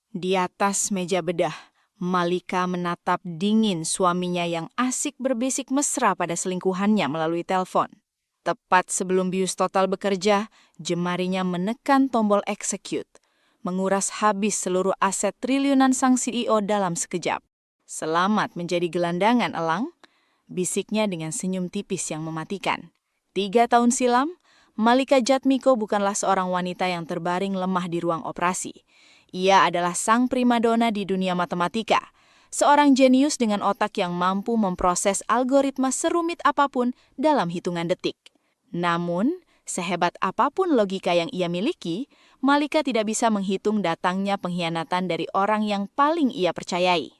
Di atas meja bedah, Malika menatap dingin suaminya yang asik berbisik mesra pada selingkuhannya melalui telepon. Tepat sebelum bius total bekerja, jemarinya menekan tombol execute, menguras habis seluruh aset triliunan sang CEO dalam sekejap. Selamat menjadi gelandangan, Elang, bisiknya dengan senyum tipis yang mematikan. 3 tahun silam, Malika Jatmiko bukanlah seorang wanita yang terbaring lemah di ruang operasi. Ia adalah sang primadona di dunia matematika, seorang jenius dengan otak yang mampu memproses algoritma serumit apapun dalam hitungan detik. Namun, sehebat apapun logika yang ia miliki, Malika tidak bisa menghitung datangnya pengkhianatan dari orang yang paling ia percayai.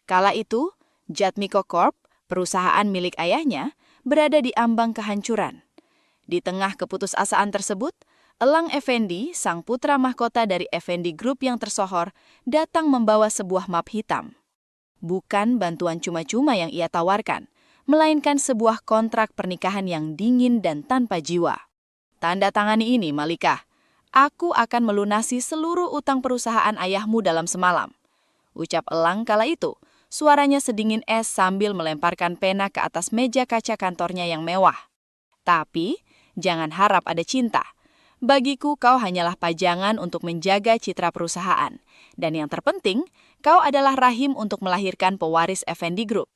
Kala itu, Jatmiko Corp, perusahaan milik ayahnya, berada di ambang kehancuran. Di tengah keputusasaan tersebut, Elang Effendi, sang putra mahkota dari Effendi Group yang tersohor, datang membawa sebuah map hitam. Bukan bantuan cuma-cuma yang ia tawarkan, melainkan sebuah kontrak pernikahan yang dingin dan tanpa jiwa. Tanda tangani ini, Malika. Aku akan melunasi seluruh utang perusahaan ayahmu dalam semalam. Ucap Elang kala itu, suaranya sedingin es sambil melemparkan pena ke atas meja kaca kantornya yang mewah. Tapi, jangan harap ada cinta. Bagiku kau hanyalah pajangan untuk menjaga citra perusahaan. Dan yang terpenting, kau adalah rahim untuk melahirkan pewaris Effendi Group.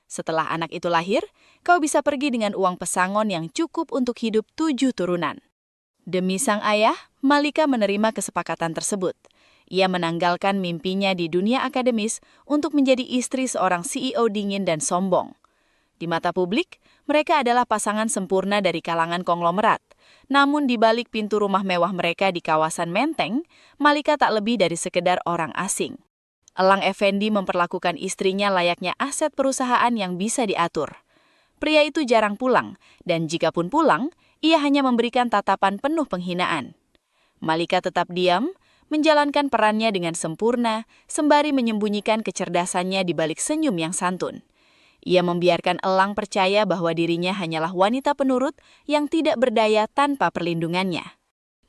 Setelah anak itu lahir, kau bisa pergi dengan uang pesangon yang cukup untuk hidup 7 turunan. Demi sang ayah, Malika menerima kesepakatan tersebut. Ia menanggalkan mimpinya di dunia akademis untuk menjadi istri seorang CEO dingin dan sombong. Di mata publik, mereka adalah pasangan sempurna dari kalangan konglomerat. Namun di balik pintu rumah mewah mereka di kawasan Menteng, Malika tak lebih dari sekedar orang asing. Elang Effendi memperlakukan istrinya layaknya aset perusahaan yang bisa diatur. Pria itu jarang pulang, dan jikapun pulang, ia hanya memberikan tatapan penuh penghinaan. Malika tetap diam, menjalankan perannya dengan sempurna, sembari menyembunyikan kecerdasannya di balik senyum yang santun. Ia membiarkan Elang percaya bahwa dirinya hanyalah wanita penurut yang tidak berdaya tanpa perlindungannya.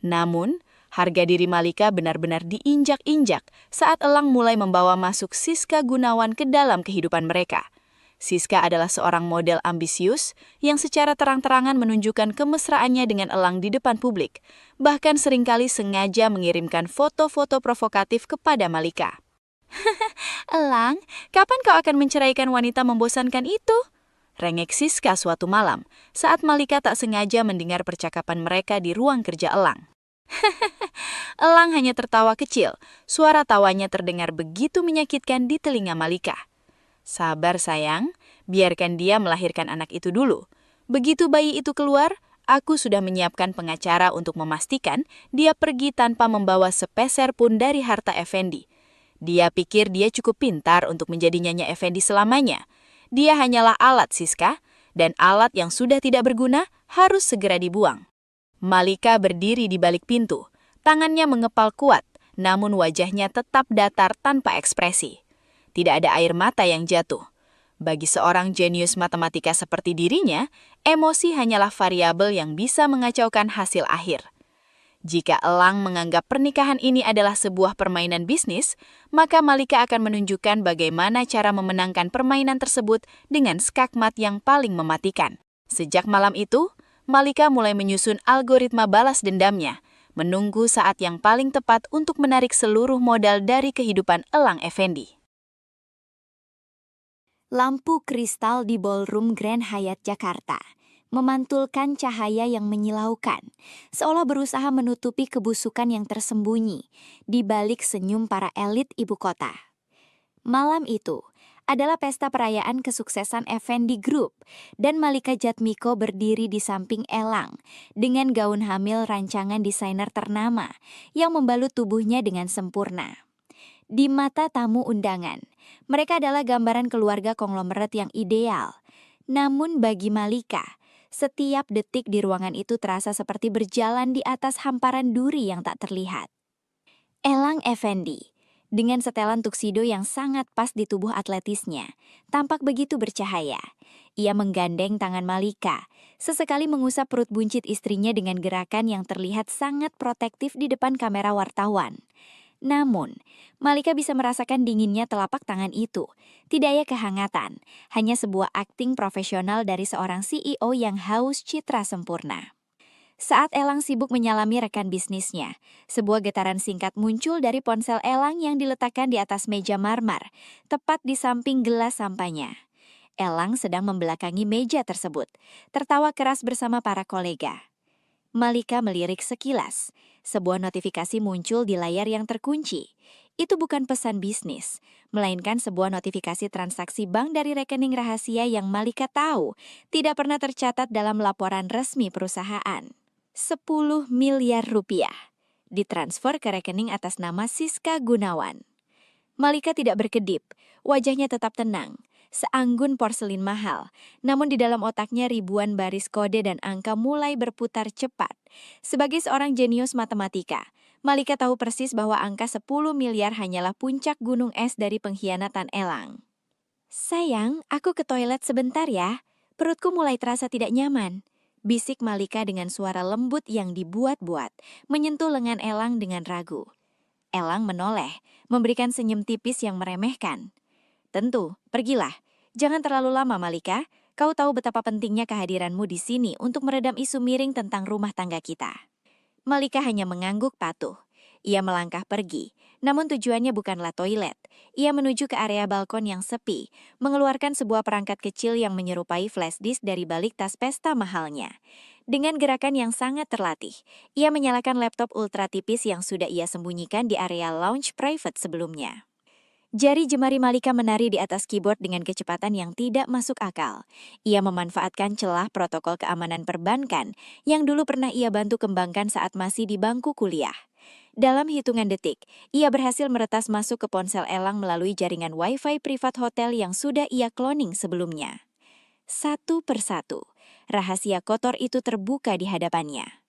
Namun, harga diri Malika benar-benar diinjak-injak saat Elang mulai membawa masuk Siska Gunawan ke dalam kehidupan mereka. Siska adalah seorang model ambisius yang secara terang-terangan menunjukkan kemesraannya dengan Elang di depan publik, bahkan seringkali sengaja mengirimkan foto-foto provokatif kepada Malika. Elang, kapan kau akan menceraikan wanita membosankan itu? Rengek Siska suatu malam, saat Malika tak sengaja mendengar percakapan mereka di ruang kerja Elang. Elang hanya tertawa kecil, suara tawanya terdengar begitu menyakitkan di telinga Malika. Sabar sayang, biarkan dia melahirkan anak itu dulu. Begitu bayi itu keluar, aku sudah menyiapkan pengacara untuk memastikan dia pergi tanpa membawa sepeser pun dari harta Effendi. Dia pikir dia cukup pintar untuk menjadi Nyonya Effendi selamanya. Dia hanyalah alat, Siska, dan alat yang sudah tidak berguna harus segera dibuang. Malika berdiri di balik pintu. Tangannya mengepal kuat, namun wajahnya tetap datar tanpa ekspresi. Tidak ada air mata yang jatuh. Bagi seorang jenius matematika seperti dirinya, emosi hanyalah variabel yang bisa mengacaukan hasil akhir. Jika Elang menganggap pernikahan ini adalah sebuah permainan bisnis, maka Malika akan menunjukkan bagaimana cara memenangkan permainan tersebut dengan skakmat yang paling mematikan. Sejak malam itu, Malika mulai menyusun algoritma balas dendamnya, menunggu saat yang paling tepat untuk menarik seluruh modal dari kehidupan Elang Effendi. Lampu kristal di ballroom Grand Hyatt Jakarta memantulkan cahaya yang menyilaukan, seolah berusaha menutupi kebusukan yang tersembunyi di balik senyum para elit ibu kota. Malam itu adalah pesta perayaan kesuksesan Effendi Group, dan Malika Jatmiko berdiri di samping Elang dengan gaun hamil rancangan desainer ternama yang membalut tubuhnya dengan sempurna. Di mata tamu undangan, mereka adalah gambaran keluarga konglomerat yang ideal. Namun bagi Malika, setiap detik di ruangan itu terasa seperti berjalan di atas hamparan duri yang tak terlihat. Elang Effendi, dengan setelan tuxedo yang sangat pas di tubuh atletisnya, tampak begitu bercahaya. Ia menggandeng tangan Malika, sesekali mengusap perut buncit istrinya dengan gerakan yang terlihat sangat protektif di depan kamera wartawan. Namun, Malika bisa merasakan dinginnya telapak tangan itu. Tidak ada kehangatan, hanya sebuah akting profesional dari seorang CEO yang haus citra sempurna. Saat Elang sibuk menyalami rekan bisnisnya, sebuah getaran singkat muncul dari ponsel Elang yang diletakkan di atas meja marmer, tepat di samping gelas sampahnya. Elang sedang membelakangi meja tersebut, tertawa keras bersama para kolega. Malika melirik sekilas. Sebuah notifikasi muncul di layar yang terkunci. Itu bukan pesan bisnis, melainkan sebuah notifikasi transaksi bank dari rekening rahasia yang Malika tahu tidak pernah tercatat dalam laporan resmi perusahaan. 10 miliar rupiah ditransfer ke rekening atas nama Siska Gunawan. Malika tidak berkedip, wajahnya tetap tenang. Seanggun porselin mahal, namun di dalam otaknya ribuan baris kode dan angka mulai berputar cepat. Sebagai seorang jenius matematika, Malika tahu persis bahwa angka 10 miliar hanyalah puncak gunung es dari pengkhianatan Elang. Sayang, aku ke toilet sebentar ya. Perutku mulai terasa tidak nyaman. Bisik Malika dengan suara lembut yang dibuat-buat, menyentuh lengan Elang dengan ragu. Elang menoleh, memberikan senyum tipis yang meremehkan. Tentu, pergilah. Jangan terlalu lama, Malika. Kau tahu betapa pentingnya kehadiranmu di sini untuk meredam isu miring tentang rumah tangga kita. Malika hanya mengangguk patuh. Ia melangkah pergi, namun tujuannya bukanlah toilet. Ia menuju ke area balkon yang sepi, mengeluarkan sebuah perangkat kecil yang menyerupai flash disk dari balik tas pesta mahalnya. Dengan gerakan yang sangat terlatih, ia menyalakan laptop ultra tipis yang sudah ia sembunyikan di area lounge private sebelumnya. Jari jemari Malika menari di atas keyboard dengan kecepatan yang tidak masuk akal. Ia memanfaatkan celah protokol keamanan perbankan yang dulu pernah ia bantu kembangkan saat masih di bangku kuliah. Dalam hitungan detik, ia berhasil meretas masuk ke ponsel Elang melalui jaringan Wi-Fi privat hotel yang sudah ia cloning sebelumnya. Satu persatu, rahasia kotor itu terbuka di hadapannya.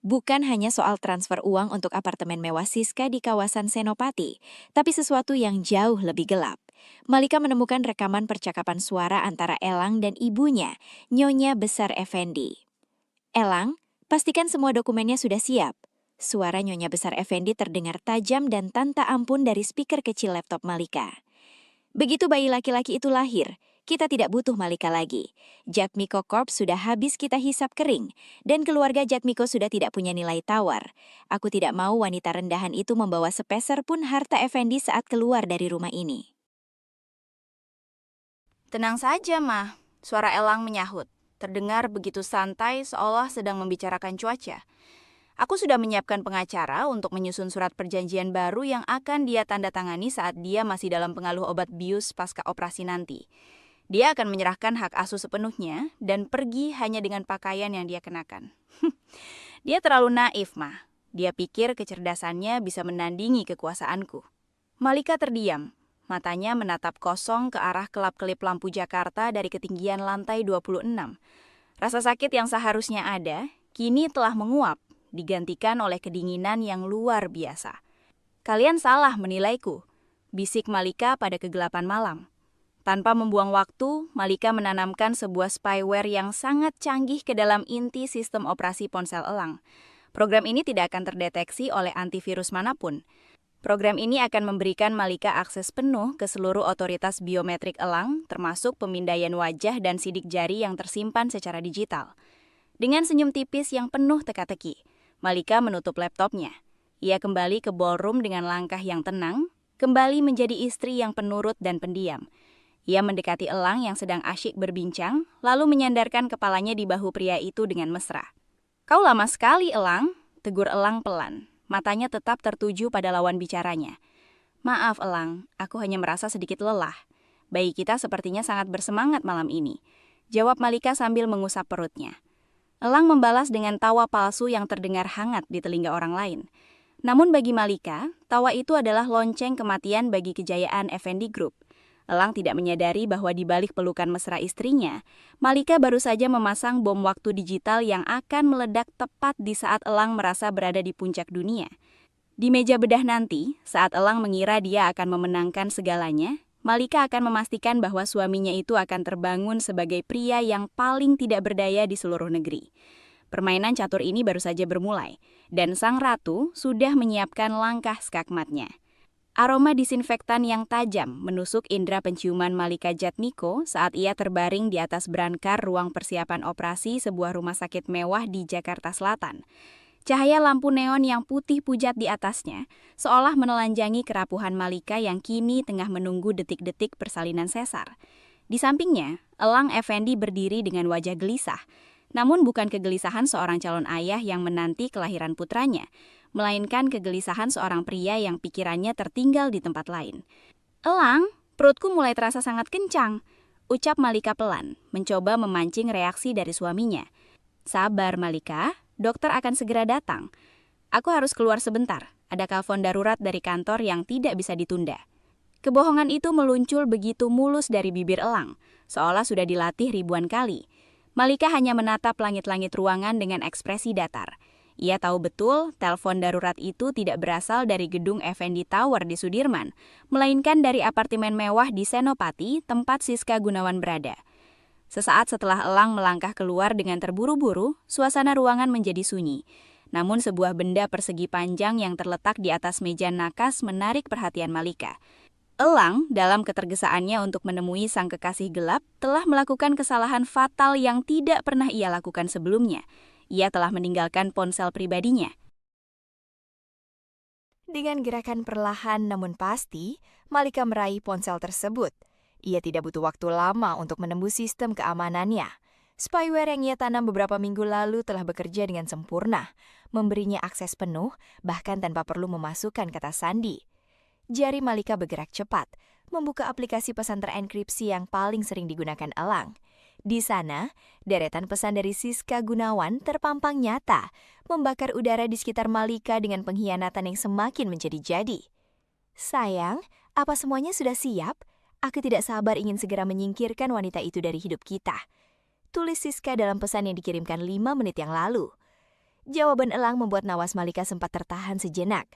Bukan hanya soal transfer uang untuk apartemen mewah Siska di kawasan Senopati, tapi sesuatu yang jauh lebih gelap. Malika menemukan rekaman percakapan suara antara Elang dan ibunya, Nyonya Besar Effendi. Elang, pastikan semua dokumennya sudah siap. Suara Nyonya Besar Effendi terdengar tajam dan tanpa ampun dari speaker kecil laptop Malika. Begitu bayi laki-laki itu lahir, kita tidak butuh Malika lagi. Jatmiko Corp sudah habis kita hisap kering, dan keluarga Jatmiko sudah tidak punya nilai tawar. Aku tidak mau wanita rendahan itu membawa sepeser pun harta Effendi saat keluar dari rumah ini. Tenang saja, Mah. Suara Elang menyahut. Terdengar begitu santai seolah sedang membicarakan cuaca. Aku sudah menyiapkan pengacara untuk menyusun surat perjanjian baru yang akan dia tanda tangani saat dia masih dalam pengaruh obat bius pasca operasi nanti. Dia akan menyerahkan hak asuh sepenuhnya dan pergi hanya dengan pakaian yang dia kenakan. Dia terlalu naif, Mah. Dia pikir kecerdasannya bisa menandingi kekuasaanku. Malika terdiam. Matanya menatap kosong ke arah kelap-kelip lampu Jakarta dari ketinggian lantai 26. Rasa sakit yang seharusnya ada, kini telah menguap, digantikan oleh kedinginan yang luar biasa. Kalian salah menilaiku, bisik Malika pada kegelapan malam. Tanpa membuang waktu, Malika menanamkan sebuah spyware yang sangat canggih ke dalam inti sistem operasi ponsel Elang. Program ini tidak akan terdeteksi oleh antivirus manapun. Program ini akan memberikan Malika akses penuh ke seluruh otoritas biometrik Elang, termasuk pemindaian wajah dan sidik jari yang tersimpan secara digital. Dengan senyum tipis yang penuh teka-teki, Malika menutup laptopnya. Ia kembali ke ballroom dengan langkah yang tenang, kembali menjadi istri yang penurut dan pendiam. Ia mendekati Elang yang sedang asyik berbincang, lalu menyandarkan kepalanya di bahu pria itu dengan mesra. "Kau lama sekali, Elang," tegur Elang pelan. Matanya tetap tertuju pada lawan bicaranya. "Maaf, Elang, aku hanya merasa sedikit lelah. Bayi kita sepertinya sangat bersemangat malam ini," jawab Malika sambil mengusap perutnya. Elang membalas dengan tawa palsu yang terdengar hangat di telinga orang lain. Namun bagi Malika, tawa itu adalah lonceng kematian bagi kejayaan Effendi Group. Elang tidak menyadari bahwa di balik pelukan mesra istrinya, Malika baru saja memasang bom waktu digital yang akan meledak tepat di saat Elang merasa berada di puncak dunia. Di meja bedah nanti, saat Elang mengira dia akan memenangkan segalanya, Malika akan memastikan bahwa suaminya itu akan terbangun sebagai pria yang paling tidak berdaya di seluruh negeri. Permainan catur ini baru saja bermulai, dan sang ratu sudah menyiapkan langkah skakmatnya. Aroma disinfektan yang tajam menusuk indera penciuman Malika Jatmiko saat ia terbaring di atas berangkar ruang persiapan operasi sebuah rumah sakit mewah di Jakarta Selatan. Cahaya lampu neon yang putih pujat di atasnya seolah menelanjangi kerapuhan Malika yang kini tengah menunggu detik-detik persalinan sesar. Di sampingnya, Elang Effendi berdiri dengan wajah gelisah. Namun bukan kegelisahan seorang calon ayah yang menanti kelahiran putranya, melainkan kegelisahan seorang pria yang pikirannya tertinggal di tempat lain. "Elang, perutku mulai terasa sangat kencang," ucap Malika pelan, mencoba memancing reaksi dari suaminya. "Sabar Malika, dokter akan segera datang. Aku harus keluar sebentar, ada telepon darurat dari kantor yang tidak bisa ditunda." Kebohongan itu meluncur begitu mulus dari bibir Elang, seolah sudah dilatih ribuan kali. Malika hanya menatap langit-langit ruangan dengan ekspresi datar. Ia tahu betul telepon darurat itu tidak berasal dari gedung Effendi Tower di Sudirman, melainkan dari apartemen mewah di Senopati, tempat Siska Gunawan berada. Sesaat setelah Elang melangkah keluar dengan terburu-buru, suasana ruangan menjadi sunyi. Namun sebuah benda persegi panjang yang terletak di atas meja nakas menarik perhatian Malika. Elang, dalam ketergesaannya untuk menemui sang kekasih gelap, telah melakukan kesalahan fatal yang tidak pernah ia lakukan sebelumnya. Ia telah meninggalkan ponsel pribadinya. Dengan gerakan perlahan namun pasti, Malika meraih ponsel tersebut. Ia tidak butuh waktu lama untuk menembus sistem keamanannya. Spyware yang ia tanam beberapa minggu lalu telah bekerja dengan sempurna, memberinya akses penuh, bahkan tanpa perlu memasukkan kata sandi. Jari Malika bergerak cepat, membuka aplikasi pesan terenkripsi yang paling sering digunakan Elang. Di sana, deretan pesan dari Siska Gunawan terpampang nyata, membakar udara di sekitar Malika dengan pengkhianatan yang semakin menjadi-jadi. "Sayang, apa semuanya sudah siap? Aku tidak sabar ingin segera menyingkirkan wanita itu dari hidup kita," tulis Siska dalam pesan yang dikirimkan 5 menit yang lalu. Jawaban Elang membuat napas Malika sempat tertahan sejenak.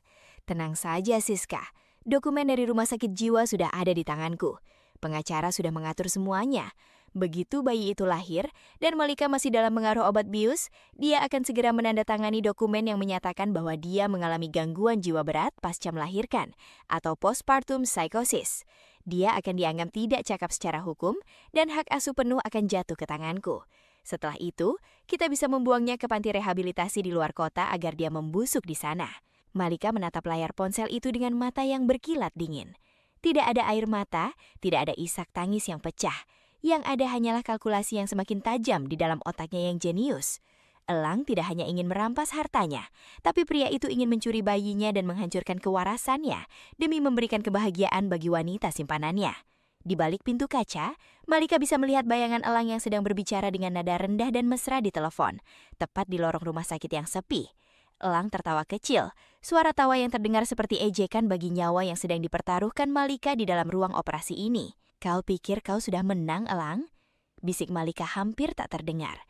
"Tenang saja Siska. Dokumen dari rumah sakit jiwa sudah ada di tanganku. Pengacara sudah mengatur semuanya. Begitu bayi itu lahir dan Malika masih dalam pengaruh obat bius, dia akan segera menandatangani dokumen yang menyatakan bahwa dia mengalami gangguan jiwa berat pasca melahirkan atau postpartum psychosis. Dia akan dianggap tidak cakap secara hukum dan hak asuh penuh akan jatuh ke tanganku. Setelah itu, kita bisa membuangnya ke panti rehabilitasi di luar kota agar dia membusuk di sana." Malika menatap layar ponsel itu dengan mata yang berkilat dingin. Tidak ada air mata, tidak ada isak tangis yang pecah. Yang ada hanyalah kalkulasi yang semakin tajam di dalam otaknya yang jenius. Elang tidak hanya ingin merampas hartanya, tapi pria itu ingin mencuri bayinya dan menghancurkan kewarasannya demi memberikan kebahagiaan bagi wanita simpanannya. Di balik pintu kaca, Malika bisa melihat bayangan Elang yang sedang berbicara dengan nada rendah dan mesra di telepon, tepat di lorong rumah sakit yang sepi. Elang tertawa kecil, suara tawa yang terdengar seperti ejekan bagi nyawa yang sedang dipertaruhkan Malika di dalam ruang operasi ini. "Kau pikir kau sudah menang, Elang?" bisik Malika hampir tak terdengar.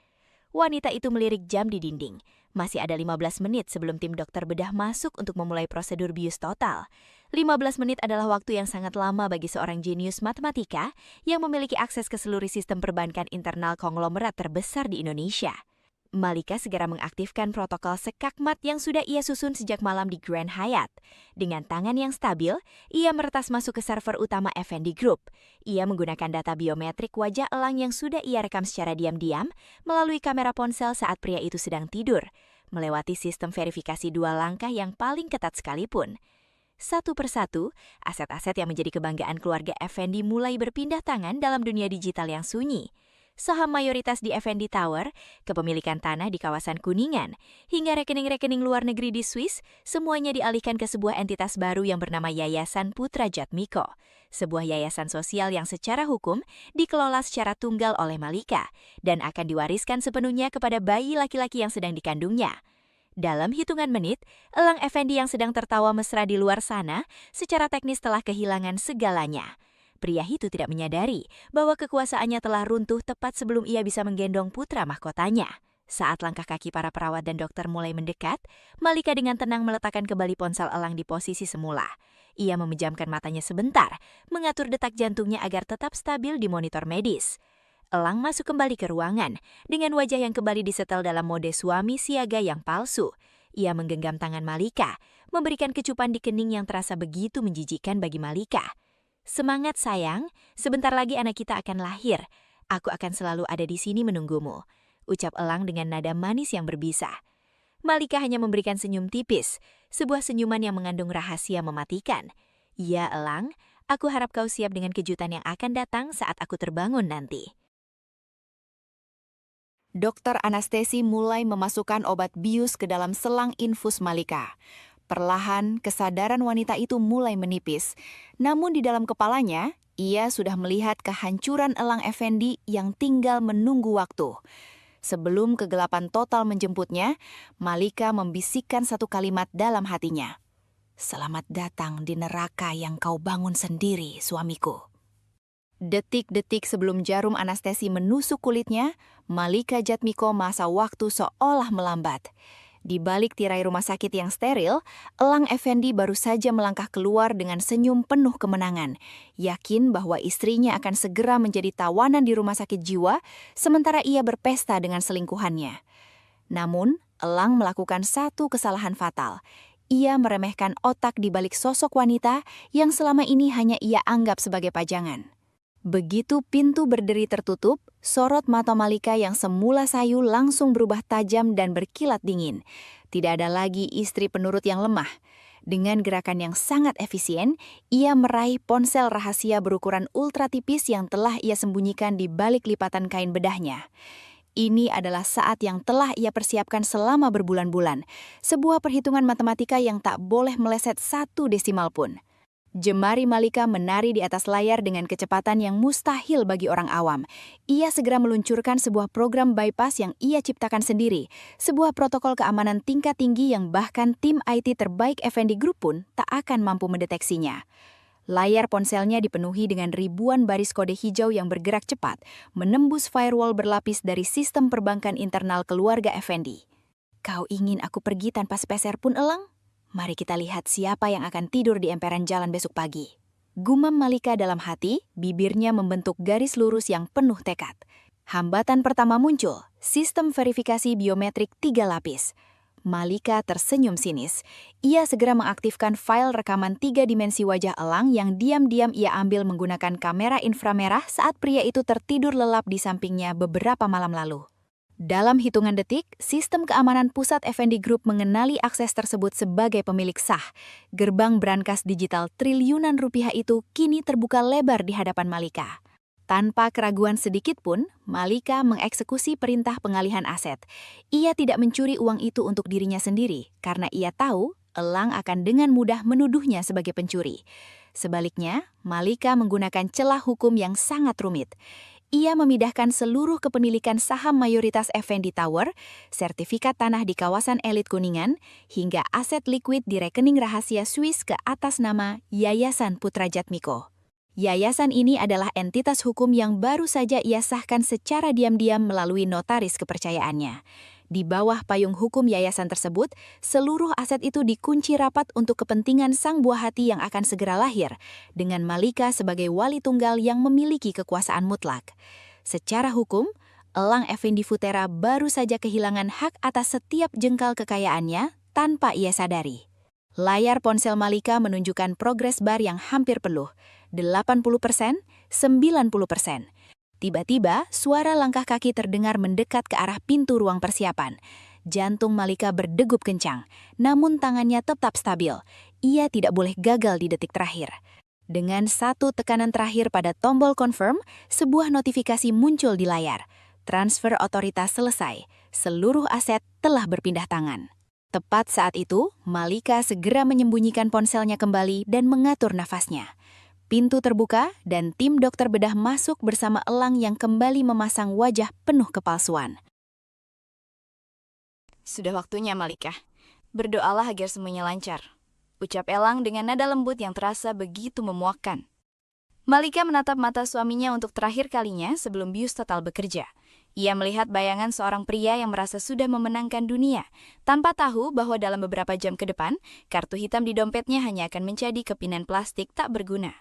Wanita itu melirik jam di dinding. Masih ada 15 menit sebelum tim dokter bedah masuk untuk memulai prosedur bius total. 15 menit adalah waktu yang sangat lama bagi seorang jenius matematika yang memiliki akses ke seluruh sistem perbankan internal konglomerat terbesar di Indonesia. Malika segera mengaktifkan protokol sekakmat yang sudah ia susun sejak malam di Grand Hyatt. Dengan tangan yang stabil, ia meretas masuk ke server utama Effendi Group. Ia menggunakan data biometrik wajah Elang yang sudah ia rekam secara diam-diam melalui kamera ponsel saat pria itu sedang tidur, melewati sistem verifikasi 2 langkah yang paling ketat sekalipun. Satu persatu, aset-aset yang menjadi kebanggaan keluarga Effendi mulai berpindah tangan dalam dunia digital yang sunyi. Saham mayoritas di Effendi Tower, kepemilikan tanah di kawasan Kuningan, hingga rekening-rekening luar negeri di Swiss, semuanya dialihkan ke sebuah entitas baru yang bernama Yayasan Putra Jatmiko, sebuah yayasan sosial yang secara hukum dikelola secara tunggal oleh Malika dan akan diwariskan sepenuhnya kepada bayi laki-laki yang sedang dikandungnya. Dalam hitungan menit, Elang Effendi yang sedang tertawa mesra di luar sana secara teknis telah kehilangan segalanya. Pria itu tidak menyadari bahwa kekuasaannya telah runtuh tepat sebelum ia bisa menggendong putra mahkotanya. Saat langkah kaki para perawat dan dokter mulai mendekat, Malika dengan tenang meletakkan kembali ponsel Elang di posisi semula. Ia memejamkan matanya sebentar, mengatur detak jantungnya agar tetap stabil di monitor medis. Elang masuk kembali ke ruangan dengan wajah yang kembali disetel dalam mode suami siaga yang palsu. Ia menggenggam tangan Malika, memberikan kecupan di kening yang terasa begitu menjijikkan bagi Malika. "Semangat sayang, sebentar lagi anak kita akan lahir. Aku akan selalu ada di sini menunggumu," ucap Elang dengan nada manis yang berbisa. Malika hanya memberikan senyum tipis, sebuah senyuman yang mengandung rahasia mematikan. "Ya Elang, aku harap kau siap dengan kejutan yang akan datang saat aku terbangun nanti." Dokter anestesi mulai memasukkan obat bius ke dalam selang infus Malika. Perlahan, kesadaran wanita itu mulai menipis. Namun di dalam kepalanya, ia sudah melihat kehancuran Elang Effendi yang tinggal menunggu waktu. Sebelum kegelapan total menjemputnya, Malika membisikkan satu kalimat dalam hatinya. "Selamat datang di neraka yang kau bangun sendiri, suamiku." Detik-detik sebelum jarum anestesi menusuk kulitnya, Malika Jatmiko masa waktu seolah melambat. Di balik tirai rumah sakit yang steril, Elang Effendi baru saja melangkah keluar dengan senyum penuh kemenangan, yakin bahwa istrinya akan segera menjadi tawanan di rumah sakit jiwa, sementara ia berpesta dengan selingkuhannya. Namun, Elang melakukan satu kesalahan fatal. Ia meremehkan otak di balik sosok wanita yang selama ini hanya ia anggap sebagai pajangan. Begitu pintu berderi tertutup, sorot mata Malika yang semula sayu langsung berubah tajam dan berkilat dingin. Tidak ada lagi istri penurut yang lemah. Dengan gerakan yang sangat efisien, ia meraih ponsel rahasia berukuran ultra tipis yang telah ia sembunyikan di balik lipatan kain bedahnya. Ini adalah saat yang telah ia persiapkan selama berbulan-bulan. Sebuah perhitungan matematika yang tak boleh meleset satu desimal pun. Jemari Malika menari di atas layar dengan kecepatan yang mustahil bagi orang awam. Ia segera meluncurkan sebuah program bypass yang ia ciptakan sendiri, sebuah protokol keamanan tingkat tinggi yang bahkan tim IT terbaik Effendi Group pun tak akan mampu mendeteksinya. Layar ponselnya dipenuhi dengan ribuan baris kode hijau yang bergerak cepat, menembus firewall berlapis dari sistem perbankan internal keluarga Effendi. "Kau ingin aku pergi tanpa sepeser pun, Elang? Mari kita lihat siapa yang akan tidur di emperan jalan besok pagi." Gumam Malika dalam hati, bibirnya membentuk garis lurus yang penuh tekad. Hambatan pertama muncul, sistem verifikasi biometrik 3 lapis. Malika tersenyum sinis. Ia segera mengaktifkan file rekaman 3 dimensi wajah Elang yang diam-diam ia ambil menggunakan kamera inframerah saat pria itu tertidur lelap di sampingnya beberapa malam lalu. Dalam hitungan detik, sistem keamanan pusat Effendi Group mengenali akses tersebut sebagai pemilik sah. Gerbang brankas digital triliunan rupiah itu kini terbuka lebar di hadapan Malika. Tanpa keraguan sedikit pun, Malika mengeksekusi perintah pengalihan aset. Ia tidak mencuri uang itu untuk dirinya sendiri, karena ia tahu Elang akan dengan mudah menuduhnya sebagai pencuri. Sebaliknya, Malika menggunakan celah hukum yang sangat rumit. Ia memindahkan seluruh kepemilikan saham mayoritas Effendi Tower, sertifikat tanah di kawasan elit Kuningan, hingga aset likuid di rekening rahasia Swiss ke atas nama Yayasan Putra Jatmiko. Yayasan ini adalah entitas hukum yang baru saja ia sahkan secara diam-diam melalui notaris kepercayaannya. Di bawah payung hukum yayasan tersebut, seluruh aset itu dikunci rapat untuk kepentingan sang buah hati yang akan segera lahir, dengan Malika sebagai wali tunggal yang memiliki kekuasaan mutlak. Secara hukum, Elang Effendi Futera baru saja kehilangan hak atas setiap jengkal kekayaannya tanpa ia sadari. Layar ponsel Malika menunjukkan progres bar yang hampir penuh, 80%, 90%. Tiba-tiba, suara langkah kaki terdengar mendekat ke arah pintu ruang persiapan. Jantung Malika berdegup kencang, namun tangannya tetap stabil. Ia tidak boleh gagal di detik terakhir. Dengan satu tekanan terakhir pada tombol confirm, sebuah notifikasi muncul di layar. Transfer otoritas selesai. Seluruh aset telah berpindah tangan. Tepat saat itu, Malika segera menyembunyikan ponselnya kembali dan mengatur nafasnya. Pintu terbuka dan tim dokter bedah masuk bersama Elang yang kembali memasang wajah penuh kepalsuan. Sudah waktunya, Malika. Berdoalah agar semuanya lancar, ucap Elang dengan nada lembut yang terasa begitu memuakkan. Malika menatap mata suaminya untuk terakhir kalinya sebelum bius total bekerja. Ia melihat bayangan seorang pria yang merasa sudah memenangkan dunia, tanpa tahu bahwa dalam beberapa jam ke depan, kartu hitam di dompetnya hanya akan menjadi kepingan plastik tak berguna.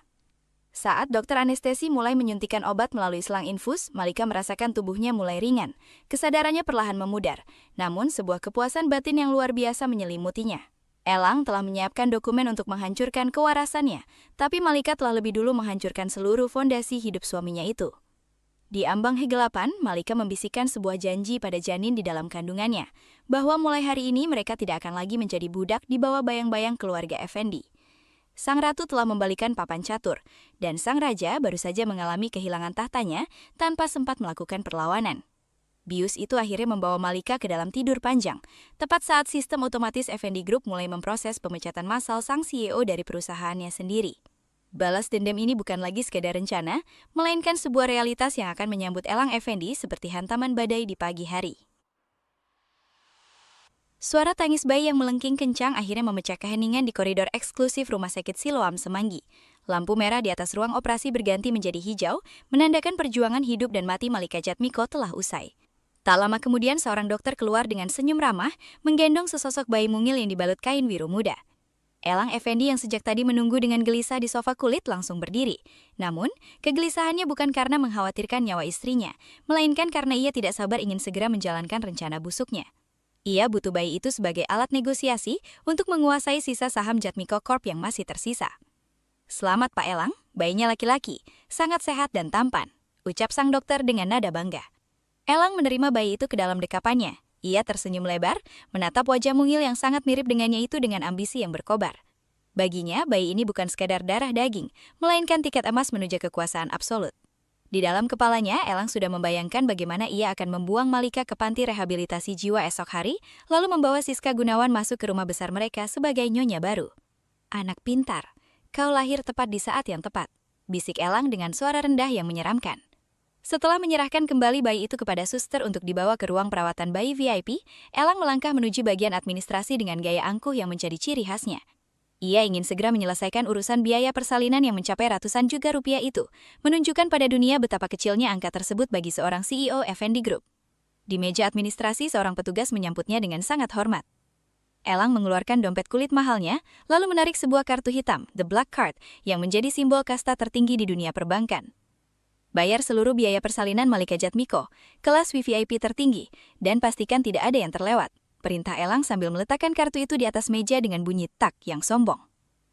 Saat dokter anestesi mulai menyuntikkan obat melalui selang infus, Malika merasakan tubuhnya mulai ringan. Kesadarannya perlahan memudar, namun sebuah kepuasan batin yang luar biasa menyelimutinya. Elang telah menyiapkan dokumen untuk menghancurkan kewarasannya, tapi Malika telah lebih dulu menghancurkan seluruh fondasi hidup suaminya itu. Di ambang kegelapan, Malika membisikkan sebuah janji pada janin di dalam kandungannya, bahwa mulai hari ini mereka tidak akan lagi menjadi budak di bawah bayang-bayang keluarga Effendi. Sang ratu telah membalikan papan catur, dan sang raja baru saja mengalami kehilangan tahtanya tanpa sempat melakukan perlawanan. Bius itu akhirnya membawa Malika ke dalam tidur panjang, tepat saat sistem otomatis Effendi Group mulai memproses pemecatan massal sang CEO dari perusahaannya sendiri. Balas dendam ini bukan lagi sekadar rencana, melainkan sebuah realitas yang akan menyambut Elang Effendi seperti hantaman badai di pagi hari. Suara tangis bayi yang melengking kencang akhirnya memecah keheningan di koridor eksklusif Rumah Sakit Siloam Semanggi. Lampu merah di atas ruang operasi berganti menjadi hijau, menandakan perjuangan hidup dan mati Malika Jatmiko telah usai. Tak lama kemudian seorang dokter keluar dengan senyum ramah, menggendong sesosok bayi mungil yang dibalut kain biru muda. Elang Effendi yang sejak tadi menunggu dengan gelisah di sofa kulit langsung berdiri. Namun, kegelisahannya bukan karena mengkhawatirkan nyawa istrinya, melainkan karena ia tidak sabar ingin segera menjalankan rencana busuknya. Ia butuh bayi itu sebagai alat negosiasi untuk menguasai sisa saham Jatmiko Corp yang masih tersisa. "Selamat Pak Elang, bayinya laki-laki, sangat sehat dan tampan," ucap sang dokter dengan nada bangga. Elang menerima bayi itu ke dalam dekapannya. Ia tersenyum lebar, menatap wajah mungil yang sangat mirip dengannya itu dengan ambisi yang berkobar. Baginya, bayi ini bukan sekadar darah daging, melainkan tiket emas menuju kekuasaan absolut. Di dalam kepalanya, Elang sudah membayangkan bagaimana ia akan membuang Malika ke panti rehabilitasi jiwa esok hari, lalu membawa Siska Gunawan masuk ke rumah besar mereka sebagai nyonya baru. "Anak pintar, kau lahir tepat di saat yang tepat," bisik Elang dengan suara rendah yang menyeramkan. Setelah menyerahkan kembali bayi itu kepada suster untuk dibawa ke ruang perawatan bayi VIP, Elang melangkah menuju bagian administrasi dengan gaya angkuh yang menjadi ciri khasnya. Ia ingin segera menyelesaikan urusan biaya persalinan yang mencapai ratusan juta rupiah itu, menunjukkan pada dunia betapa kecilnya angka tersebut bagi seorang CEO Effendi Group. Di meja administrasi, seorang petugas menyambutnya dengan sangat hormat. Elang mengeluarkan dompet kulit mahalnya, lalu menarik sebuah kartu hitam, The Black Card, yang menjadi simbol kasta tertinggi di dunia perbankan. "Bayar seluruh biaya persalinan Malika Jatmiko, kelas VVIP tertinggi, dan pastikan tidak ada yang terlewat," perintah Elang sambil meletakkan kartu itu di atas meja dengan bunyi tak yang sombong.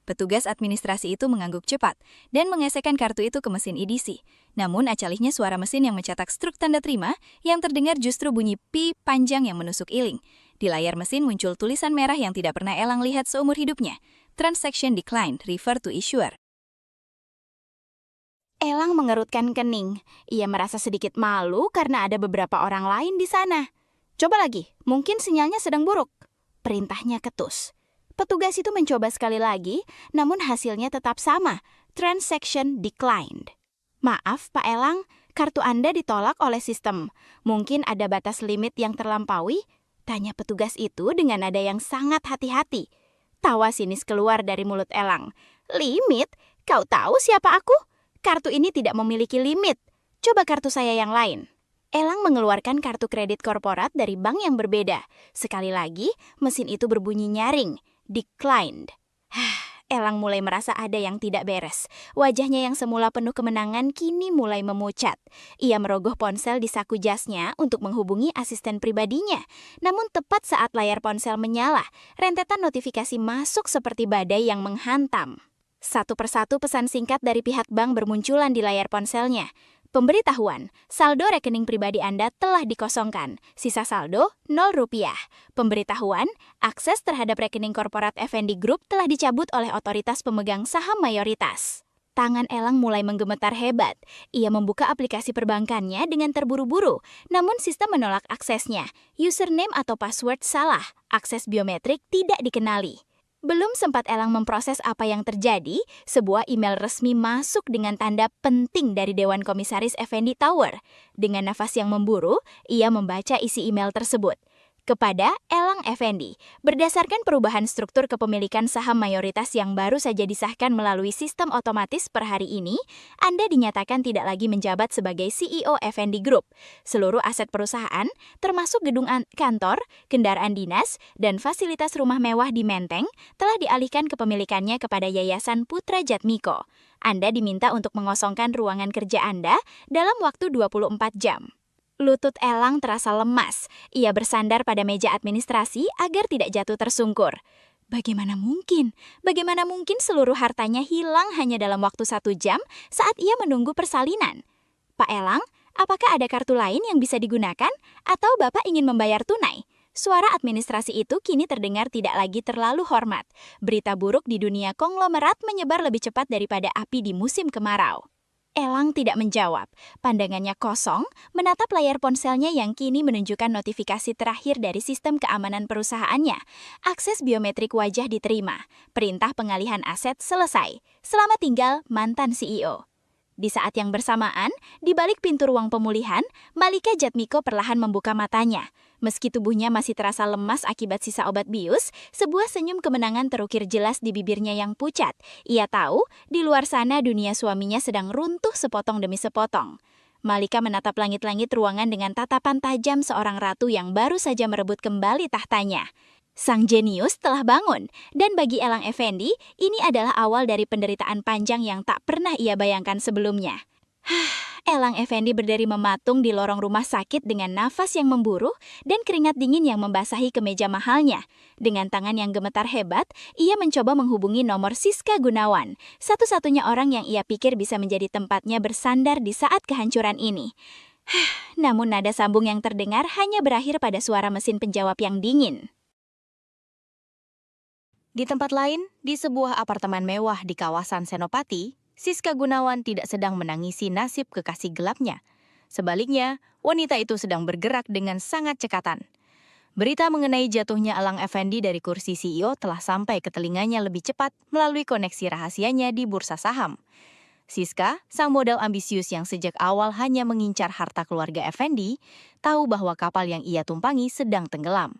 Petugas administrasi itu mengangguk cepat dan mengesekkan kartu itu ke mesin EDC. Namun acalihnya suara mesin yang mencetak struk tanda terima yang terdengar justru bunyi pi panjang yang menusuk iling. Di layar mesin muncul tulisan merah yang tidak pernah Elang lihat seumur hidupnya. Transaction declined, refer to issuer. Elang mengerutkan kening. Ia merasa sedikit malu karena ada beberapa orang lain di sana. "Coba lagi, mungkin sinyalnya sedang buruk," perintahnya ketus. Petugas itu mencoba sekali lagi, namun hasilnya tetap sama. Transaction declined. "Maaf, Pak Elang, kartu Anda ditolak oleh sistem. Mungkin ada batas limit yang terlampaui?" tanya petugas itu dengan nada yang sangat hati-hati. Tawa sinis keluar dari mulut Elang. "Limit? Kau tahu siapa aku? Kartu ini tidak memiliki limit. Coba kartu saya yang lain." Elang mengeluarkan kartu kredit korporat dari bank yang berbeda. Sekali lagi, mesin itu berbunyi nyaring. Declined. Elang mulai merasa ada yang tidak beres. Wajahnya yang semula penuh kemenangan kini mulai memucat. Ia merogoh ponsel di saku jasnya untuk menghubungi asisten pribadinya. Namun tepat saat layar ponsel menyala, rentetan notifikasi masuk seperti badai yang menghantam. Satu persatu pesan singkat dari pihak bank bermunculan di layar ponselnya. "Pemberitahuan, saldo rekening pribadi Anda telah dikosongkan. Sisa saldo, 0 rupiah. Pemberitahuan, akses terhadap rekening korporat Effendi Group telah dicabut oleh otoritas pemegang saham mayoritas." Tangan Elang mulai menggemetar hebat. Ia membuka aplikasi perbankannya dengan terburu-buru, namun sistem menolak aksesnya. Username atau password salah, akses biometrik tidak dikenali. Belum sempat Elang memproses apa yang terjadi, sebuah email resmi masuk dengan tanda penting dari Dewan Komisaris Effendi Tower. Dengan nafas yang memburu, ia membaca isi email tersebut. Kepada Elang Effendi, berdasarkan perubahan struktur kepemilikan saham mayoritas yang baru saja disahkan melalui sistem otomatis per hari ini, Anda dinyatakan tidak lagi menjabat sebagai CEO Effendi Group. Seluruh aset perusahaan, termasuk gedung kantor, kendaraan dinas, dan fasilitas rumah mewah di Menteng, telah dialihkan kepemilikannya kepada Yayasan Putra Jatmiko. Anda diminta untuk mengosongkan ruangan kerja Anda dalam waktu 24 jam. Lutut Elang terasa lemas. Ia bersandar pada meja administrasi agar tidak jatuh tersungkur. Bagaimana mungkin? Bagaimana mungkin seluruh hartanya hilang hanya dalam waktu 1 jam saat ia menunggu persalinan? Pak Elang, apakah ada kartu lain yang bisa digunakan? Atau Bapak ingin membayar tunai? Suara administrasi itu kini terdengar tidak lagi terlalu hormat. Berita buruk di dunia konglomerat menyebar lebih cepat daripada api di musim kemarau. Elang tidak menjawab. Pandangannya kosong, menatap layar ponselnya yang kini menunjukkan notifikasi terakhir dari sistem keamanan perusahaannya. Akses biometrik wajah diterima. Perintah pengalihan aset selesai. Selamat tinggal, mantan CEO. Di saat yang bersamaan, di balik pintu ruang pemulihan, Malika Jatmiko perlahan membuka matanya. Meski tubuhnya masih terasa lemas akibat sisa obat bius, sebuah senyum kemenangan terukir jelas di bibirnya yang pucat. Ia tahu, di luar sana dunia suaminya sedang runtuh sepotong demi sepotong. Malika menatap langit-langit ruangan dengan tatapan tajam seorang ratu yang baru saja merebut kembali tahtanya. Sang jenius telah bangun, dan bagi Elang Effendi, ini adalah awal dari penderitaan panjang yang tak pernah ia bayangkan sebelumnya. Elang Effendi berdiri mematung di lorong rumah sakit dengan nafas yang memburuh dan keringat dingin yang membasahi kemeja mahalnya. Dengan tangan yang gemetar hebat, ia mencoba menghubungi nomor Siska Gunawan, satu-satunya orang yang ia pikir bisa menjadi tempatnya bersandar di saat kehancuran ini. Namun nada sambung yang terdengar hanya berakhir pada suara mesin penjawab yang dingin. Di tempat lain, di sebuah apartemen mewah di kawasan Senopati, Siska Gunawan tidak sedang menangisi nasib kekasih gelapnya. Sebaliknya, wanita itu sedang bergerak dengan sangat cekatan. Berita mengenai jatuhnya Elang Effendi dari kursi CEO telah sampai ke telinganya lebih cepat melalui koneksi rahasianya di bursa saham. Siska, sang model ambisius yang sejak awal hanya mengincar harta keluarga Effendi, tahu bahwa kapal yang ia tumpangi sedang tenggelam.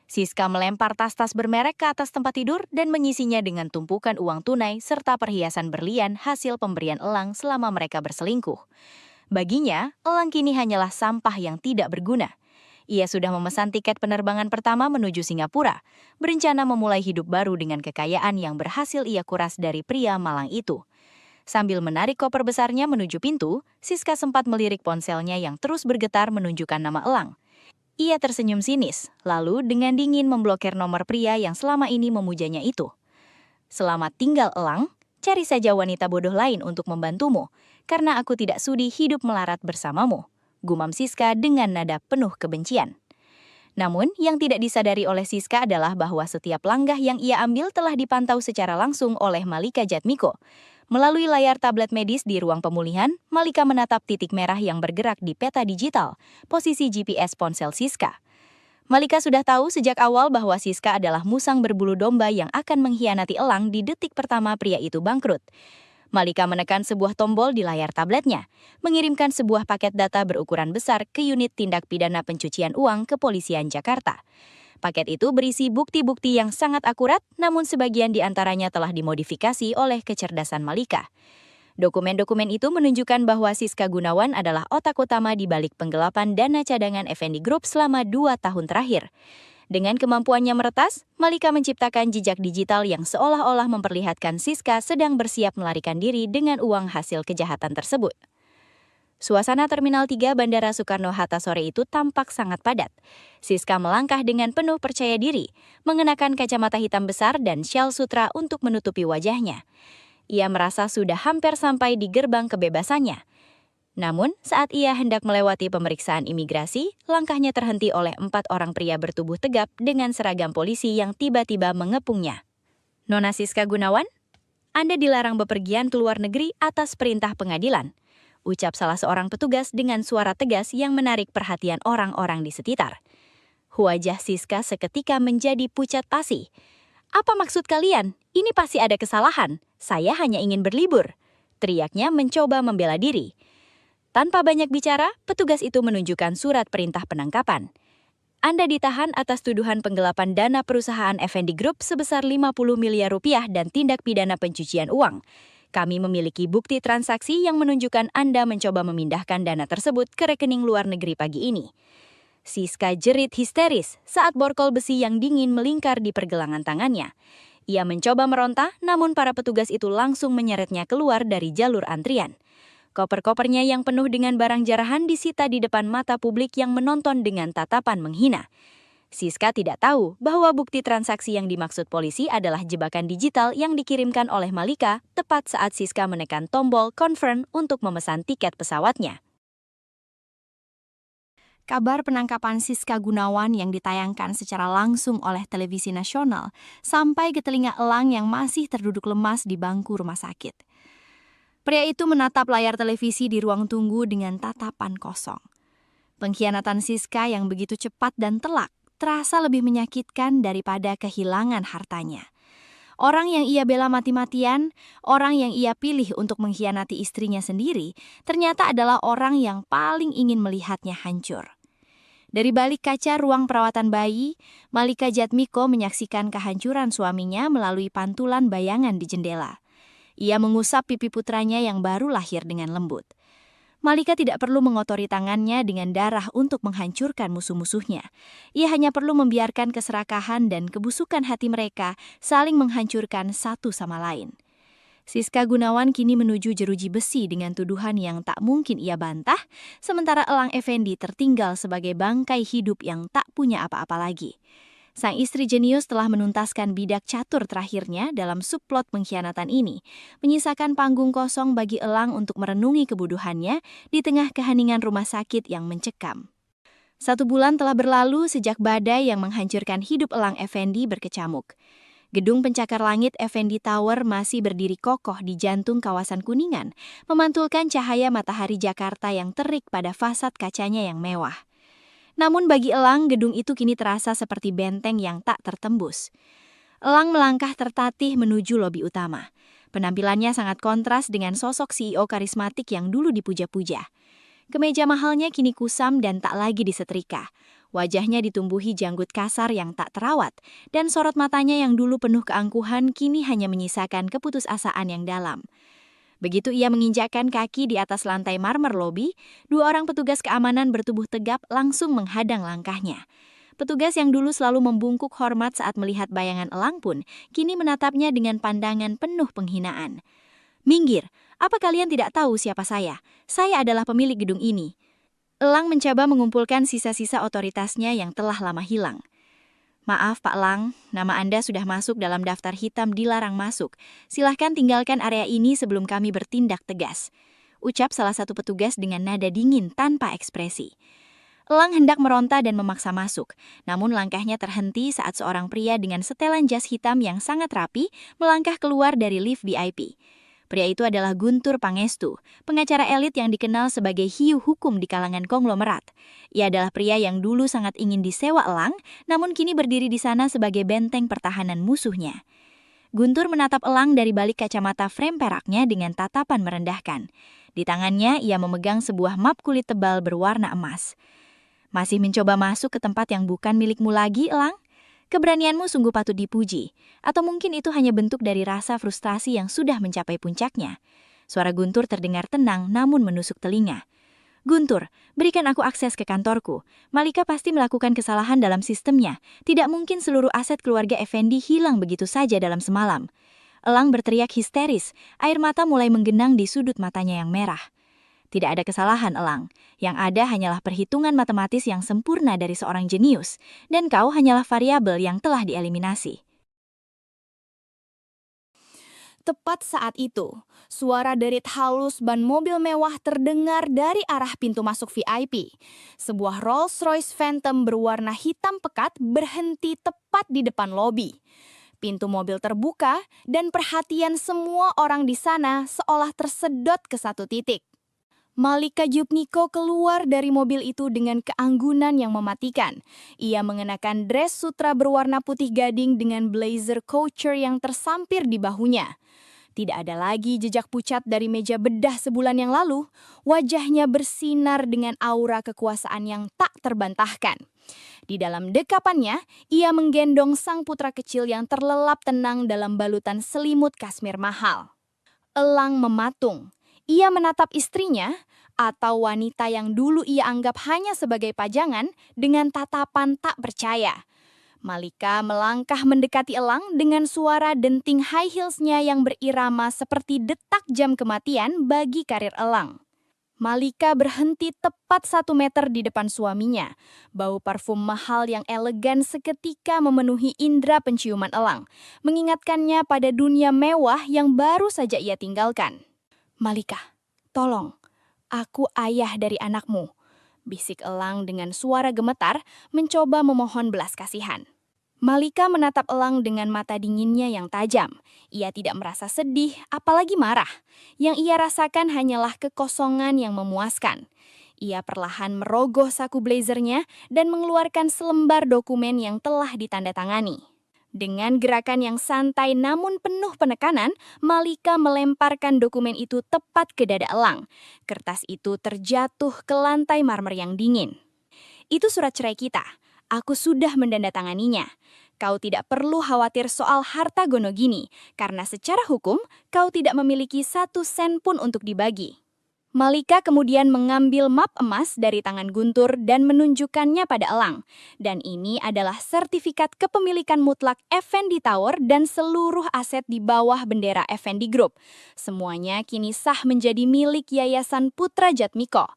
Siska melempar tas-tas bermerek ke atas tempat tidur dan mengisinya dengan tumpukan uang tunai serta perhiasan berlian hasil pemberian Elang selama mereka berselingkuh. Baginya, Elang kini hanyalah sampah yang tidak berguna. Ia sudah memesan tiket penerbangan pertama menuju Singapura, berencana memulai hidup baru dengan kekayaan yang berhasil ia kuras dari pria malang itu. Sambil menarik koper besarnya menuju pintu, Siska sempat melirik ponselnya yang terus bergetar menunjukkan nama Elang. Ia tersenyum sinis, lalu dengan dingin memblokir nomor pria yang selama ini memujanya itu. Selamat tinggal Elang, cari saja wanita bodoh lain untuk membantumu, karena aku tidak sudi hidup melarat bersamamu, gumam Siska dengan nada penuh kebencian. Namun, yang tidak disadari oleh Siska adalah bahwa setiap langkah yang ia ambil telah dipantau secara langsung oleh Malika Jatmiko. Melalui layar tablet medis di ruang pemulihan, Malika menatap titik merah yang bergerak di peta digital, posisi GPS ponsel Siska. Malika sudah tahu sejak awal bahwa Siska adalah musang berbulu domba yang akan mengkhianati Elang di detik pertama pria itu bangkrut. Malika menekan sebuah tombol di layar tabletnya, mengirimkan sebuah paket data berukuran besar ke unit tindak pidana pencucian uang Kepolisian Jakarta. Paket itu berisi bukti-bukti yang sangat akurat, namun sebagian di antaranya telah dimodifikasi oleh kecerdasan Malika. Dokumen-dokumen itu menunjukkan bahwa Siska Gunawan adalah otak utama di balik penggelapan dana cadangan Effendi Group selama 2 tahun terakhir. Dengan kemampuannya meretas, Malika menciptakan jejak digital yang seolah-olah memperlihatkan Siska sedang bersiap melarikan diri dengan uang hasil kejahatan tersebut. Suasana Terminal 3 Bandara Soekarno-Hatta sore itu tampak sangat padat. Siska melangkah dengan penuh percaya diri, mengenakan kacamata hitam besar dan syal sutra untuk menutupi wajahnya. Ia merasa sudah hampir sampai di gerbang kebebasannya. Namun, saat ia hendak melewati pemeriksaan imigrasi, langkahnya terhenti oleh 4 orang pria bertubuh tegap dengan seragam polisi yang tiba-tiba mengepungnya. Nona Siska Gunawan, Anda dilarang bepergian ke luar negeri atas perintah pengadilan, ucap salah seorang petugas dengan suara tegas yang menarik perhatian orang-orang di sekitar. Wajah Siska seketika menjadi pucat pasi. Apa maksud kalian? Ini pasti ada kesalahan. Saya hanya ingin berlibur, teriaknya mencoba membela diri. Tanpa banyak bicara, petugas itu menunjukkan surat perintah penangkapan. Anda ditahan atas tuduhan penggelapan dana perusahaan Effendi Group sebesar 50 miliar rupiah dan tindak pidana pencucian uang. Kami memiliki bukti transaksi yang menunjukkan Anda mencoba memindahkan dana tersebut ke rekening luar negeri pagi ini. Siska jerit histeris saat borkol besi yang dingin melingkar di pergelangan tangannya. Ia mencoba meronta, namun para petugas itu langsung menyeretnya keluar dari jalur antrian. Koper-kopernya yang penuh dengan barang jarahan disita di depan mata publik yang menonton dengan tatapan menghina. Siska tidak tahu bahwa bukti transaksi yang dimaksud polisi adalah jebakan digital yang dikirimkan oleh Malika tepat saat Siska menekan tombol confirm untuk memesan tiket pesawatnya. Kabar penangkapan Siska Gunawan yang ditayangkan secara langsung oleh televisi nasional sampai ke telinga Elang yang masih terduduk lemas di bangku rumah sakit. Pria itu menatap layar televisi di ruang tunggu dengan tatapan kosong. Pengkhianatan Siska yang begitu cepat dan telak terasa lebih menyakitkan daripada kehilangan hartanya. Orang yang ia bela mati-matian, orang yang ia pilih untuk mengkhianati istrinya sendiri, ternyata adalah orang yang paling ingin melihatnya hancur. Dari balik kaca ruang perawatan bayi, Malika Jatmiko menyaksikan kehancuran suaminya melalui pantulan bayangan di jendela. Ia mengusap pipi putranya yang baru lahir dengan lembut. Malika tidak perlu mengotori tangannya dengan darah untuk menghancurkan musuh-musuhnya. Ia hanya perlu membiarkan keserakahan dan kebusukan hati mereka saling menghancurkan satu sama lain. Siska Gunawan kini menuju jeruji besi dengan tuduhan yang tak mungkin ia bantah, sementara Elang Effendi tertinggal sebagai bangkai hidup yang tak punya apa-apa lagi. Sang istri jenius telah menuntaskan bidak catur terakhirnya dalam subplot pengkhianatan ini, menyisakan panggung kosong bagi Elang untuk merenungi kebuduhannya di tengah keheningan rumah sakit yang mencekam. 1 bulan telah berlalu sejak badai yang menghancurkan hidup Elang Effendi berkecamuk. Gedung pencakar langit Effendi Tower masih berdiri kokoh di jantung kawasan Kuningan, memantulkan cahaya matahari Jakarta yang terik pada fasad kacanya yang mewah. Namun bagi Elang, gedung itu kini terasa seperti benteng yang tak tertembus. Elang melangkah tertatih menuju lobi utama. Penampilannya sangat kontras dengan sosok CEO karismatik yang dulu dipuja-puja. Kemeja mahalnya kini kusam dan tak lagi disetrika. Wajahnya ditumbuhi janggut kasar yang tak terawat, dan sorot matanya yang dulu penuh keangkuhan kini hanya menyisakan keputusasaan yang dalam. Begitu ia menginjakkan kaki di atas lantai marmer lobi, 2 orang petugas keamanan bertubuh tegap langsung menghadang langkahnya. Petugas yang dulu selalu membungkuk hormat saat melihat bayangan Elang pun, kini menatapnya dengan pandangan penuh penghinaan. "Minggir, apa kalian tidak tahu siapa saya? Saya adalah pemilik gedung ini." Elang mencoba mengumpulkan sisa-sisa otoritasnya yang telah lama hilang. "Maaf Pak Lang, nama Anda sudah masuk dalam daftar hitam dilarang masuk. Silahkan tinggalkan area ini sebelum kami bertindak tegas," ucap salah satu petugas dengan nada dingin tanpa ekspresi. Elang hendak meronta dan memaksa masuk, namun langkahnya terhenti saat seorang pria dengan setelan jas hitam yang sangat rapi melangkah keluar dari lift VIP. Pria itu adalah Guntur Pangestu, pengacara elit yang dikenal sebagai hiu hukum di kalangan konglomerat. Ia adalah pria yang dulu sangat ingin disewa Elang, namun kini berdiri di sana sebagai benteng pertahanan musuhnya. Guntur menatap Elang dari balik kacamata frame peraknya dengan tatapan merendahkan. Di tangannya ia memegang sebuah map kulit tebal berwarna emas. "Masih mencoba masuk ke tempat yang bukan milikmu lagi, Elang? Keberanianmu sungguh patut dipuji, atau mungkin itu hanya bentuk dari rasa frustrasi yang sudah mencapai puncaknya." Suara Guntur terdengar tenang namun menusuk telinga. "Guntur, berikan aku akses ke kantorku. Malika pasti melakukan kesalahan dalam sistemnya. Tidak mungkin seluruh aset keluarga Effendi hilang begitu saja dalam semalam." Elang berteriak histeris, air mata mulai menggenang di sudut matanya yang merah. "Tidak ada kesalahan, Elang. Yang ada hanyalah perhitungan matematis yang sempurna dari seorang jenius, dan kau hanyalah variabel yang telah dieliminasi." Tepat saat itu, suara derit halus ban mobil mewah terdengar dari arah pintu masuk VIP. Sebuah Rolls-Royce Phantom berwarna hitam pekat berhenti tepat di depan lobi. Pintu mobil terbuka dan perhatian semua orang di sana seolah tersedot ke satu titik. Malika Jatmiko keluar dari mobil itu dengan keanggunan yang mematikan. Ia mengenakan dress sutra berwarna putih gading dengan blazer couture yang tersampir di bahunya. Tidak ada lagi jejak pucat dari meja bedah sebulan yang lalu. Wajahnya bersinar dengan aura kekuasaan yang tak terbantahkan. Di dalam dekapannya, ia menggendong sang putra kecil yang terlelap tenang dalam balutan selimut kasmir mahal. Elang mematung. Ia menatap istrinya, atau wanita yang dulu ia anggap hanya sebagai pajangan, dengan tatapan tak percaya. Malika melangkah mendekati Elang dengan suara denting high heels-nya yang berirama seperti detak jam kematian bagi karir Elang. Malika berhenti tepat 1 meter di depan suaminya. Bau parfum mahal yang elegan seketika memenuhi indera penciuman Elang, mengingatkannya pada dunia mewah yang baru saja ia tinggalkan. "Malika, tolong, aku ayah dari anakmu," bisik Elang dengan suara gemetar, mencoba memohon belas kasihan. Malika menatap Elang dengan mata dinginnya yang tajam. Ia tidak merasa sedih, apalagi marah. Yang ia rasakan hanyalah kekosongan yang memuaskan. Ia perlahan merogoh saku blazernya dan mengeluarkan selembar dokumen yang telah ditandatangani. Dengan gerakan yang santai namun penuh penekanan, Malika melemparkan dokumen itu tepat ke dada Elang. Kertas itu terjatuh ke lantai marmer yang dingin. "Itu surat cerai kita. Aku sudah mendandatanganinya. Kau tidak perlu khawatir soal harta gonogini, karena secara hukum kau tidak memiliki 1 sen pun untuk dibagi." Malika kemudian mengambil map emas dari tangan Guntur dan menunjukkannya pada Elang. Dan ini adalah sertifikat kepemilikan mutlak Effendi Tower dan seluruh aset di bawah bendera Effendi Group. Semuanya kini sah menjadi milik Yayasan Putra Jatmiko.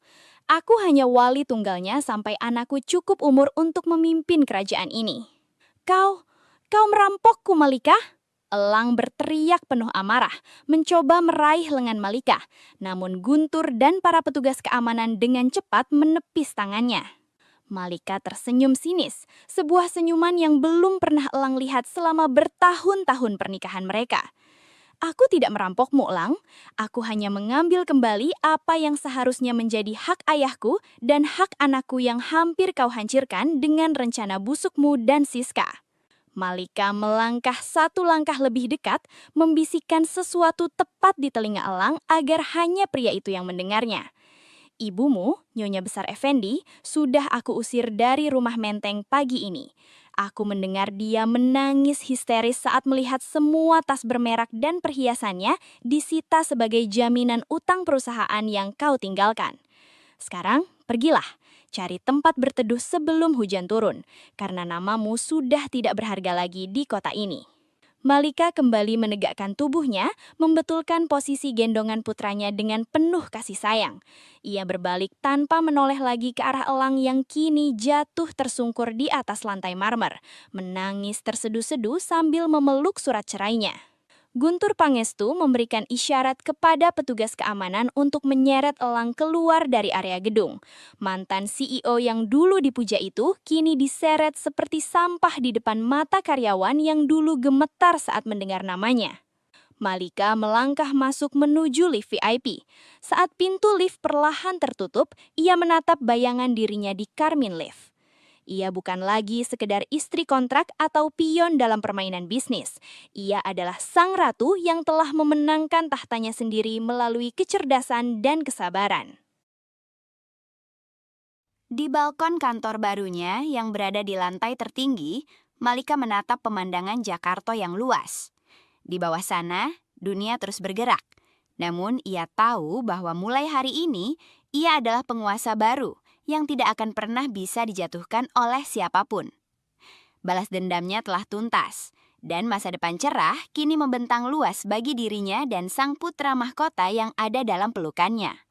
Aku hanya wali tunggalnya sampai anakku cukup umur untuk memimpin kerajaan ini. Kau merampokku, Malika!" Elang berteriak penuh amarah, mencoba meraih lengan Malika. Namun Guntur dan para petugas keamanan dengan cepat menepis tangannya. Malika tersenyum sinis, sebuah senyuman yang belum pernah Elang lihat selama bertahun-tahun pernikahan mereka. "Aku tidak merampokmu, Elang. Aku hanya mengambil kembali apa yang seharusnya menjadi hak ayahku dan hak anakku yang hampir kau hancurkan dengan rencana busukmu dan Siska." Malika melangkah 1 langkah lebih dekat, membisikkan sesuatu tepat di telinga Elang agar hanya pria itu yang mendengarnya. "Ibumu, Nyonya Besar Effendi, sudah aku usir dari rumah menteng pagi ini. Aku mendengar dia menangis histeris saat melihat semua tas bermerak dan perhiasannya disita sebagai jaminan utang perusahaan yang kau tinggalkan. Sekarang, pergilah. Cari tempat berteduh sebelum hujan turun, karena namamu sudah tidak berharga lagi di kota ini." Malika kembali menegakkan tubuhnya, membetulkan posisi gendongan putranya dengan penuh kasih sayang. Ia berbalik tanpa menoleh lagi ke arah Elang yang kini jatuh tersungkur di atas lantai marmer, menangis terseduh-seduh sambil memeluk surat cerainya. Guntur Pangestu memberikan isyarat kepada petugas keamanan untuk menyeret Elang keluar dari area gedung. Mantan CEO yang dulu dipuja itu kini diseret seperti sampah di depan mata karyawan yang dulu gemetar saat mendengar namanya. Malika melangkah masuk menuju lift VIP. Saat pintu lift perlahan tertutup, ia menatap bayangan dirinya di Karmin Lift. Ia bukan lagi sekedar istri kontrak atau pion dalam permainan bisnis. Ia adalah sang ratu yang telah memenangkan tahtanya sendiri melalui kecerdasan dan kesabaran. Di balkon kantor barunya yang berada di lantai tertinggi, Malika menatap pemandangan Jakarta yang luas. Di bawah sana, dunia terus bergerak. Namun ia tahu bahwa mulai hari ini, ia adalah penguasa baru yang tidak akan pernah bisa dijatuhkan oleh siapapun. Balas dendamnya telah tuntas, dan masa depan cerah kini membentang luas bagi dirinya dan sang putra mahkota yang ada dalam pelukannya.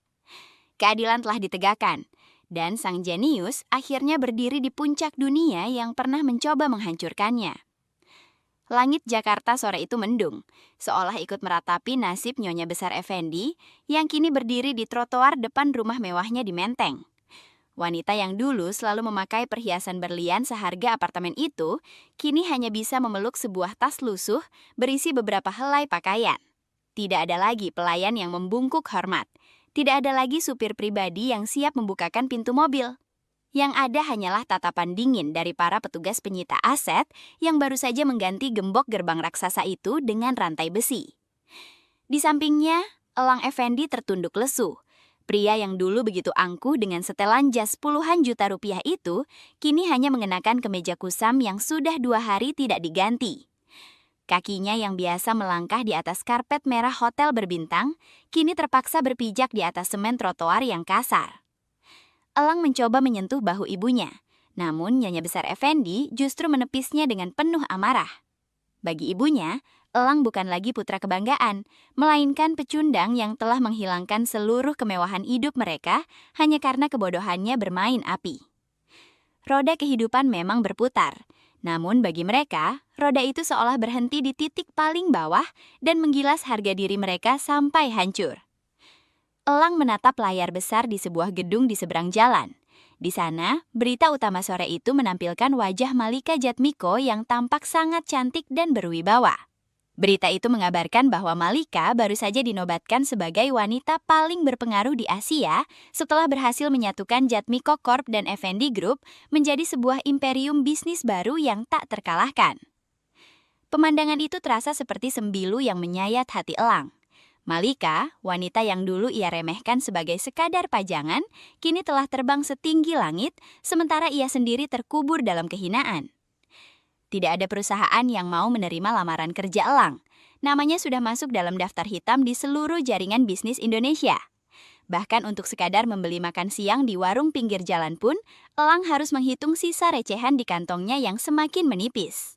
Keadilan telah ditegakkan, dan sang jenius akhirnya berdiri di puncak dunia yang pernah mencoba menghancurkannya. Langit Jakarta sore itu mendung, seolah ikut meratapi nasib Nyonya Besar Effendi yang kini berdiri di trotoar depan rumah mewahnya di Menteng. Wanita yang dulu selalu memakai perhiasan berlian seharga apartemen itu, kini hanya bisa memeluk sebuah tas lusuh berisi beberapa helai pakaian. Tidak ada lagi pelayan yang membungkuk hormat. Tidak ada lagi supir pribadi yang siap membukakan pintu mobil. Yang ada hanyalah tatapan dingin dari para petugas penyita aset yang baru saja mengganti gembok gerbang raksasa itu dengan rantai besi. Di sampingnya, Elang Effendi tertunduk lesu. Pria yang dulu begitu angkuh dengan setelan jas puluhan juta rupiah itu, kini hanya mengenakan kemeja kusam yang sudah 2 hari tidak diganti. Kakinya yang biasa melangkah di atas karpet merah hotel berbintang, kini terpaksa berpijak di atas semen trotoar yang kasar. Elang mencoba menyentuh bahu ibunya, namun Nyonya Besar Effendi justru menepisnya dengan penuh amarah. Bagi ibunya, Elang bukan lagi putra kebanggaan, melainkan pecundang yang telah menghilangkan seluruh kemewahan hidup mereka hanya karena kebodohannya bermain api. Roda kehidupan memang berputar, namun bagi mereka, roda itu seolah berhenti di titik paling bawah dan menggilas harga diri mereka sampai hancur. Elang menatap layar besar di sebuah gedung di seberang jalan. Di sana, berita utama sore itu menampilkan wajah Malika Jatmiko yang tampak sangat cantik dan berwibawa. Berita itu mengabarkan bahwa Malika baru saja dinobatkan sebagai wanita paling berpengaruh di Asia setelah berhasil menyatukan Jatmiko Corp dan Effendi Group menjadi sebuah imperium bisnis baru yang tak terkalahkan. Pemandangan itu terasa seperti sembilu yang menyayat hati Elang. Malika, wanita yang dulu ia remehkan sebagai sekadar pajangan, kini telah terbang setinggi langit, sementara ia sendiri terkubur dalam kehinaan. Tidak ada perusahaan yang mau menerima lamaran kerja Elang. Namanya sudah masuk dalam daftar hitam di seluruh jaringan bisnis Indonesia. Bahkan untuk sekadar membeli makan siang di warung pinggir jalan pun, Elang harus menghitung sisa recehan di kantongnya yang semakin menipis.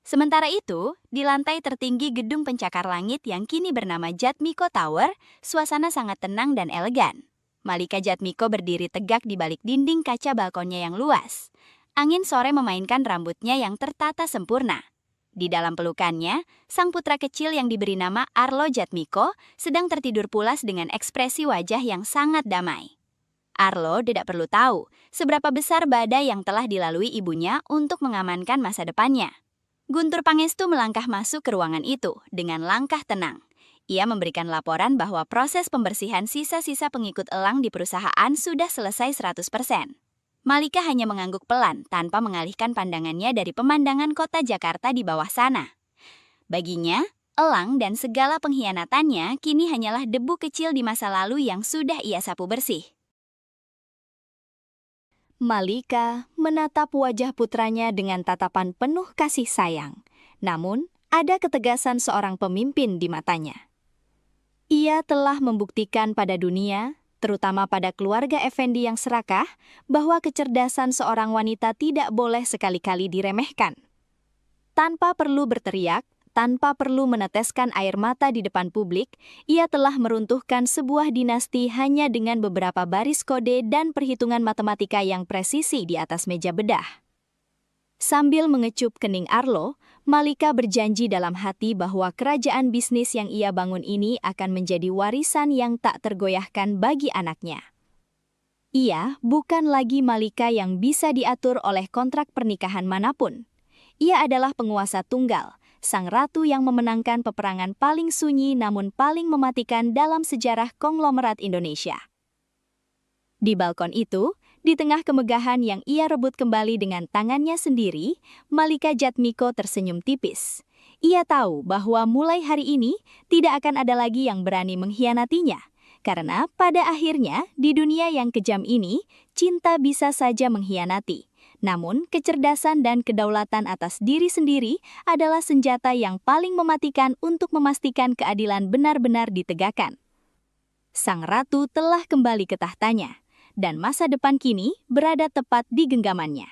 Sementara itu, di lantai tertinggi gedung pencakar langit yang kini bernama Jatmiko Tower, suasana sangat tenang dan elegan. Malika Jatmiko berdiri tegak di balik dinding kaca balkonnya yang luas. Angin sore memainkan rambutnya yang tertata sempurna. Di dalam pelukannya, sang putra kecil yang diberi nama Arlo Jatmiko sedang tertidur pulas dengan ekspresi wajah yang sangat damai. Arlo tidak perlu tahu seberapa besar badai yang telah dilalui ibunya untuk mengamankan masa depannya. Guntur Pangestu melangkah masuk ke ruangan itu dengan langkah tenang. Ia memberikan laporan bahwa proses pembersihan sisa-sisa pengikut Elang di perusahaan sudah selesai 100%. Malika hanya mengangguk pelan tanpa mengalihkan pandangannya dari pemandangan kota Jakarta di bawah sana. Baginya, Elang dan segala pengkhianatannya kini hanyalah debu kecil di masa lalu yang sudah ia sapu bersih. Malika menatap wajah putranya dengan tatapan penuh kasih sayang. Namun, ada ketegasan seorang pemimpin di matanya. Ia telah membuktikan pada dunia, terutama pada keluarga Effendi yang serakah, bahwa kecerdasan seorang wanita tidak boleh sekali-kali diremehkan. Tanpa perlu berteriak, tanpa perlu meneteskan air mata di depan publik, ia telah meruntuhkan sebuah dinasti hanya dengan beberapa baris kode dan perhitungan matematika yang presisi di atas meja bedah. Sambil mengecup kening Arlo, Malika berjanji dalam hati bahwa kerajaan bisnis yang ia bangun ini akan menjadi warisan yang tak tergoyahkan bagi anaknya. Ia bukan lagi Malika yang bisa diatur oleh kontrak pernikahan manapun. Ia adalah penguasa tunggal, sang ratu yang memenangkan peperangan paling sunyi namun paling mematikan dalam sejarah konglomerat Indonesia. Di balkon itu, di tengah kemegahan yang ia rebut kembali dengan tangannya sendiri, Malika Jatmiko tersenyum tipis. Ia tahu bahwa mulai hari ini tidak akan ada lagi yang berani mengkhianatinya. Karena pada akhirnya, di dunia yang kejam ini, cinta bisa saja mengkhianati. Namun, kecerdasan dan kedaulatan atas diri sendiri adalah senjata yang paling mematikan untuk memastikan keadilan benar-benar ditegakkan. Sang ratu telah kembali ke tahtanya, dan masa depan kini berada tepat di genggamannya.